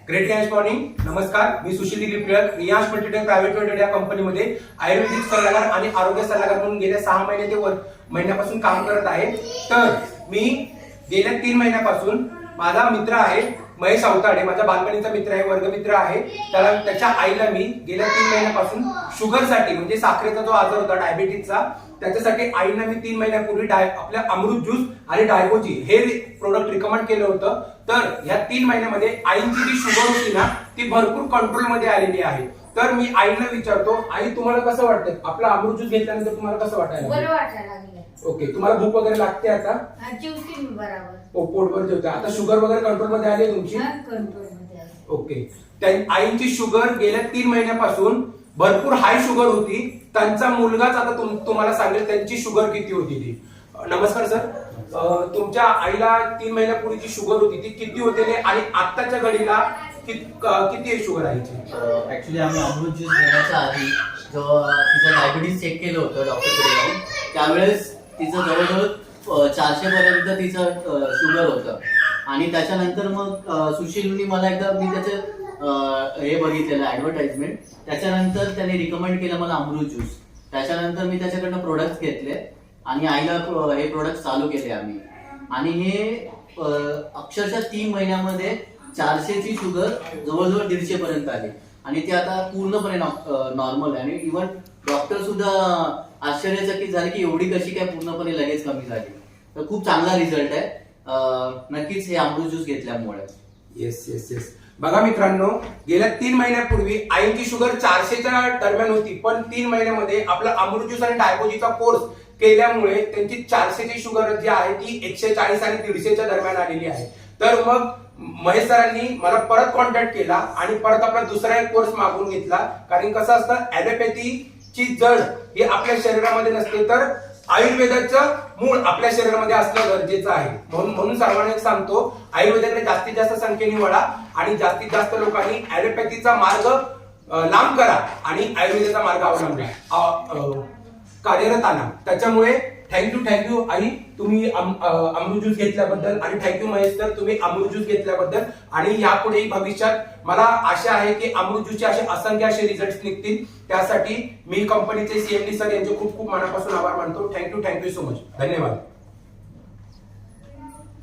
Great Riyansh morning. नमस्कार, मी Sushil Dilip Tilak, Riyansh Multitech private limited या कंपनीमध्ये आयुर्वेदिक सल्लागार आणि आरोग्य सल्लागार म्हणून गेल्या 6 महिने ते महिन्यापासून काम करत आहे. तर मी गेल्या 3 महिन्यापासून माझा मित्र आहे महेश अवताडे, माझा बालपणीचा मित्र आहे, वर्गमित्र आहे. त्याच्या आईला मी गेल्या 3 महिन्यापासून शुगरसाठी म्हणजे साखरेचा जो आजार होता डायबिटीसचा, त्याच्यासाठी आईना मी 3 महिन्यापूर्वी आपल्या अमृत ज्यूस आणि डायगोजी हे प्रोडक्ट रिकमेंड केलं होतं. तर ह्या 3 महिन्यामध्ये आईची जी शुगर होती ना ती भरपूर कंट्रोल मध्ये आलेली आहे. तर मी आईला विचारतो, आई तुम्हाला कसं वाटतं? आपला अमृत ज्यूस घेतल्यानंतर तुम्हाला कसं वाटायला? बरं वाटायला लागलं. ओके, तुम्हाला भूक वगैरे लागते आता? जेवते मी बरोबर. पोटभर जेवते. आता शुगर वगैरे कंट्रोल मध्ये आली तुमची? कंट्रोल मध्ये आहे. ओके. आईची शुगर गेल्या 3 महिन्यापासून भरपूर हाय शुगर होती. त्यांचा मुलगाच आता तुम्हाला सांगेल त्यांची शुगर किती होती ती. नमस्कार सर, तुमच्या आईला 3 महिन्यापूर्वीची शुगर होती ती किती होते आणि आताच्या घडीला किती आहे शुगर आईची? ऍक्च्युली आम्ही अमृत ज्यूस घेण्याच्या आधी जेव्हा तिचं डायबिटीस चेक केलं होतं डॉक्टरकडे जाऊन, त्यावेळेस तिचं जवळजवळ 400 पर्यंत तिचं शुगर होतं. आणि त्याच्यानंतर मग सुशीलनी मला एकदा मी त्याचं हे बघितलेलं ऍडव्हर्टाइजमेंट, त्याच्यानंतर त्याने रिकमेंड केलं मला अमृत ज्यूस. त्याच्यानंतर मी त्याच्याकडनं प्रोडक्ट घेतले आणि आईला हे प्रोडक्ट चालू केले आम्ही. आणि हे अक्षरशः 3 महिन्यामध्ये 400 ची शुगर जवळजवळ 150 पर्यंत आली. आणि ती आता पूर्णपणे नॉर्मल आहे. आणि इव्हन डॉक्टर सुद्धा आश्चर्यचकित झाले की एवढी कशी काय पूर्णपणे लगेच कमी झाली. तर खूप चांगला रिझल्ट आहे नक्कीच हे अमृत ज्यूस घेतल्यामुळे. Yes yes yes. बघा मित्रांनो, गेल्या 3 महिन्यापूर्वी आईची शुगर 400च्या दरम्यान होती, पण 3 महिन्यामध्ये आपला अमृत ज्यूस आणि डायगोजीचा कोर्स केल्यामुळे त्यांची 400 ची शुगर जी आहे ती 140 आणि 150च्या दरम्यान आलेली आहे. तर मग महेश सरांनी मला परत कॉन्टॅक्ट केला आणि परत आपला दुसरा एक कोर्स मागून घेतला. कारण कसं असतं, ॲलोपॅथीची जड ही आपल्या शरीरामध्ये नसते, तर आयुर्वेदाचं मूळ आपल्या शरीरामध्ये असणं गरजेचं आहे. म्हणून सर्वांना सांगतो, आयुर्वेदाकडे जास्तीत जास्त संख्येने वळा आणि जास्तीत जास्त लोकांनी ॲलोपॅथीचा मार्ग लांब करा आणि आयुर्वेदाचा मार्ग अवलंबला कार्यरत आणा. त्याच्यामुळे थँक्यू आई, तुम्ही अमृत ज्यूस घेतल्याबद्दल, आणि थँक्यू महेश सर, तुम्ही अमृत ज्यूस घेतल्याबद्दल. आणि यापुढेही भविष्यात मला आशा आहे की अमृत ज्यूसचे असे असंख्य असे रिझल्ट निघतील. त्यासाठी मी कंपनीचे CMD सर यांचे खूप खूप मनापासून आभार मानतो. Thank you so much. धन्यवाद.